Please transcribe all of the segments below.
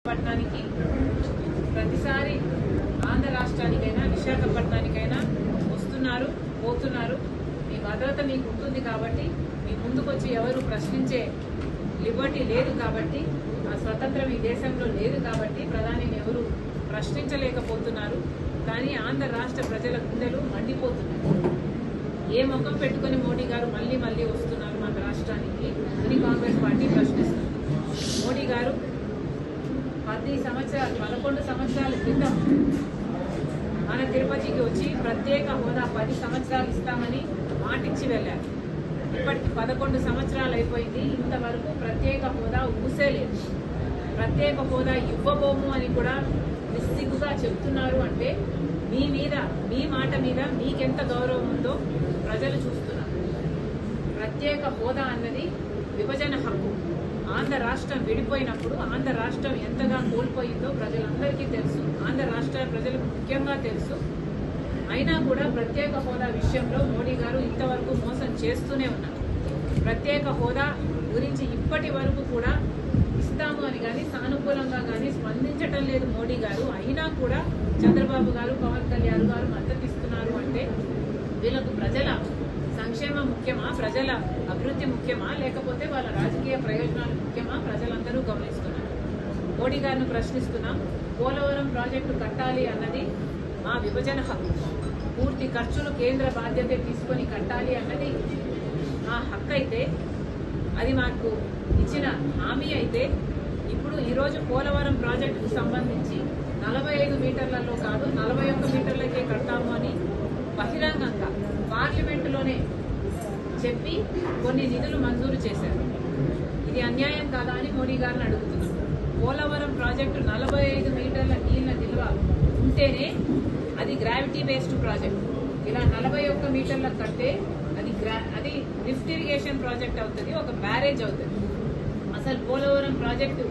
పట్టణానికి ప్రతిసారి ఆంధ్ర రాష్ట్రానికైనా విశాఖపట్నానికైనా వస్తున్నారు పోతున్నారు. మీ భద్రత మీకు ఉంటుంది కాబట్టి మీ ముందుకొచ్చి ఎవరు ప్రశ్నించే లిబర్టీ లేదు కాబట్టి, ఆ స్వతంత్రం ఈ దేశంలో లేదు కాబట్టి ప్రధానిని ఎవరు ప్రశ్నించలేకపోతున్నారు. కానీ ఆంధ్ర రాష్ట్ర ప్రజల గుండెలు మండిపోతున్నారు. ఏ ముఖం పెట్టుకుని మోడీ గారు మళ్ళీ మళ్ళీ వస్తున్నారు మన రాష్ట్రానికి అని కాంగ్రెస్ పార్టీ ప్రశ్నిస్తుంది. మోడీ గారు 11 సంవత్సరాల క్రితం మన తిరుపతికి వచ్చి ప్రత్యేక హోదా 10 సంవత్సరాలు ఇస్తామని మాటిచ్చి వెళ్ళారు. ఇప్పటికి 11 సంవత్సరాలు అయిపోయింది. ఇంతవరకు ప్రత్యేక హోదా ఊసేలేదు. ప్రత్యేక హోదా ఇవ్వబోము అని కూడా నిస్సిగ్గుగా చెప్తున్నారు. అంటే మీ మాట మీద మీకెంత గౌరవం ఉందో ప్రజలు చూస్తున్నారు. ప్రత్యేక హోదా అన్నది విభజన హక్కు. ఆంధ్ర రాష్ట్రం విడిపోయినప్పుడు ఆంధ్ర రాష్ట్రం ఎంతగా కోల్పోయిందో ప్రజలందరికీ తెలుసు. ఆంధ్ర రాష్ట్ర ప్రజలకు ముఖ్యంగా తెలుసు. అయినా కూడా ప్రత్యేక హోదా విషయంలో మోడీ గారు ఇంతవరకు మోసం చేస్తూనే ఉన్నారు. ప్రత్యేక హోదా గురించి ఇప్పటి వరకు కూడా ఇస్తాము అని కానీ సానుకూలంగా కానీ స్పందించటం లేదు మోడీ గారు. అయినా కూడా చంద్రబాబు గారు, పవన్ కళ్యాణ్ గారు మద్దతు ఇస్తున్నారు. అంటే వీళ్ళకు ప్రజల సంక్షేమం ముఖ్యమా, ప్రజల అభివృద్ధి ముఖ్యమా, లేకపోతే వాళ్ళ రాజకీయ ప్రయోజనాలు ముఖ్యమా? ప్రజలందరూ గమనిస్తున్నారు. మోడీ గారిని ప్రశ్నిస్తున్నాం. పోలవరం ప్రాజెక్టు కట్టాలి అన్నది మా విభజన హక్కు. పూర్తి ఖర్చులు కేంద్ర బాధ్యత తీసుకొని కట్టాలి అన్నది మా హక్కు. అయితే అది మాకు ఇచ్చిన హామీ అయితే ఇప్పుడు ఈరోజు పోలవరం ప్రాజెక్టుకు సంబంధించి 45 మీటర్లలో కాదు 41 మీటర్లకే కడతాము అని బహిరంగంగా పార్లమెంటులోనే చెప్పి కొన్ని నిధులు మంజూరు చేశారు. ఇది అన్యాయం కాదా అని మోడీ గారిని అడుగుతున్నాం. పోలవరం ప్రాజెక్టు 45 మీటర్ల నీళ్ల నిల్వ ఉంటేనే అది గ్రావిటీ బేస్డ్ ప్రాజెక్ట్. ఇలా 41 మీటర్ల కంటే అది లిఫ్ట్ ఇరిగేషన్ ప్రాజెక్ట్ అవుతుంది, ఒక బ్యారేజ్ అవుతుంది. అసలు పోలవరం ప్రాజెక్టు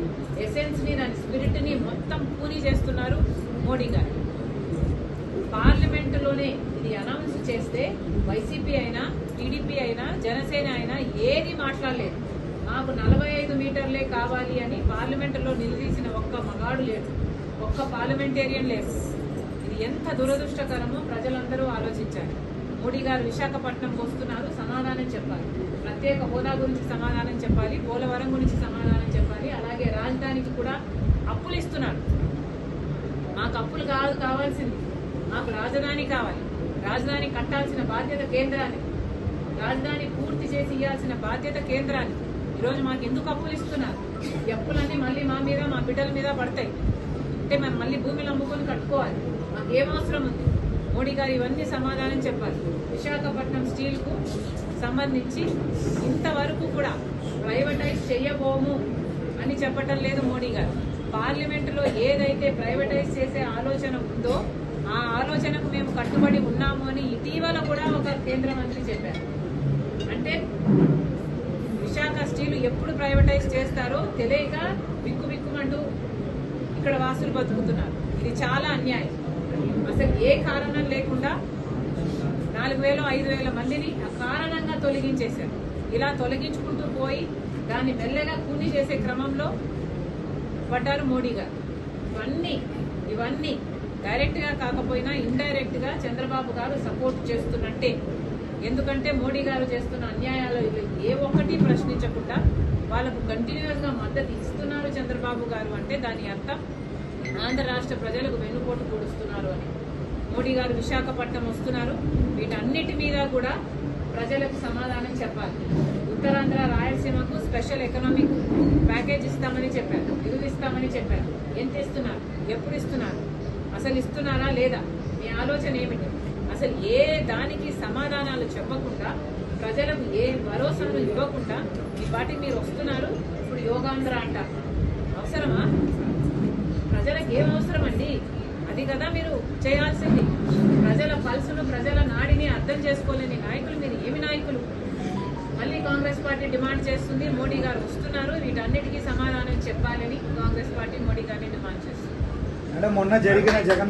ఎసెన్స్ ని, దాని స్పిరిట్ ని మొత్తం కూని చేస్తున్నారు మోడీ గారు. పార్లమెంటులోనే ఇది అనౌన్స్ చేస్తే వైసీపీ అయినా, టీడీపీ అయినా, జనసేన అయినా ఏది మాట్లాడలేదు. మాకు 45 మీటర్లే కావాలి అని పార్లమెంటులో నిలదీసిన ఒక్క మగాడు లేడు, ఒక్క పార్లమెంటేరియన్ లేదు. ఇది ఎంత దురదృష్టకరమో ప్రజలందరూ ఆలోచించారు. మోడీ గారు విశాఖపట్నం వస్తున్నారు, సమాధానం చెప్పాలి. ప్రత్యేక హోదా గురించి సమాధానం చెప్పాలి, పోలవరం గురించి సమాధానం చెప్పాలి. అలాగే రాజధానికి కూడా అప్పులు ఇస్తున్నారు. మాకు అప్పులు కావాల్సింది, మాకు రాజధాని కావాలి. రాజధాని కట్టాల్సిన బాధ్యత కేంద్రానికి, రాజధాని పూర్తి చేసి ఇవ్వాల్సిన బాధ్యత కేంద్రానికి. ఈరోజు మాకు ఎందుకు అప్పులు ఇస్తున్నారు? ఈ అప్పులన్నీ మళ్ళీ మా మీద, మా బిడ్డల మీద పడతాయి. అంటే మనం మళ్ళీ భూమిని అమ్ముకొని కట్టుకోవాలి. మాకు ఏం అవసరం ఉంది? మోడీ గారు ఇవన్నీ సమాధానం చెప్పాలి. విశాఖపట్నం స్టీల్ కు సంబంధించి ఇంతవరకు కూడా ప్రైవేటైజ్ చేయబోము అని చెప్పటం లేదు మోడీ గారు. పార్లమెంటులో ఏదైతే ప్రైవేటైజ్ చేసే ఆలోచన ఉందో ఆ ఆలోచనకు మేము కట్టుబడి ఉన్నాము అని ఇటీవల కూడా ఒక కేంద్ర మంత్రి చెప్పారు. అంటే విశాఖ స్టీల్ ఎప్పుడు ప్రైవేటైజ్ చేస్తారో తెలియక బిక్కుమంటూ ఇక్కడ వాసులు బతుకుతున్నారు. ఇది చాలా అన్యాయం. అసలు ఏ కారణం లేకుండా 4,000 5,000 మందిని అకారణంగా తొలగించేశారు. ఇలా తొలగించుకుంటూ పోయి దాన్ని మెల్లగా కూని చేసే క్రమంలో పడ్డారు మోడీ గారు. ఇవన్నీ డైరెక్ట్ గా కాకపోయినా ఇండైరెక్ట్ గా చంద్రబాబు గారు సపోర్ట్ చేస్తున్నట్టే. ఎందుకంటే మోడీ గారు చేస్తున్న అన్యాయాలు ఏ ఒక్కటి ప్రశ్నించకుండా వాళ్ళకు కంటిన్యూస్ గా మద్దతు ఇస్తున్నారు చంద్రబాబు గారు. అంటే దాని అర్థం ఆంధ్ర రాష్ట్ర ప్రజలకు వెన్నుపోటు పొడుస్తున్నారు అని. మోడీ గారు విశాఖపట్నం వస్తున్నారు. వీటన్నిటి మీద కూడా ప్రజలకు సమాధానం చెప్పాలి. ఉత్తరాంధ్ర రాయలసీమకు స్పెషల్ ఎకనామిక్ ప్యాకేజ్ ఇస్తామని చెప్పారు, నిధులు ఇస్తామని చెప్పారు. ఎంత ఇస్తున్నారు? ఎప్పుడు ఇస్తున్నారు? అసలు ఇస్తున్నారా లేదా? మీ ఆలోచన ఏమిటి? అసలు ఏ దానికి సమాధానాలు చెప్పకుండా, ప్రజలకు ఏ భరోసాను ఇవ్వకుండా ఈ పార్టీ మీరు వస్తున్నారు. ఇప్పుడు యోగాంధ్ర అంటారు. అవసరమా? ప్రజలకు ఏం అవసరం అండి? అది కదా మీరు చేయాల్సింది. ప్రజల పల్సును, ప్రజల నాడిని అర్థం చేసుకోలేని నాయకులు మీరు ఏమి నాయకులు? మళ్ళీ కాంగ్రెస్ పార్టీ డిమాండ్ చేస్తుంది, మోడీ గారు వస్తున్నారు, వీటన్నిటికీ సమాధానం చెప్పాలని కాంగ్రెస్ పార్టీ మోడీ గారిని డిమాండ్ చేస్తుంది. మొన్న జరిగిన జగన్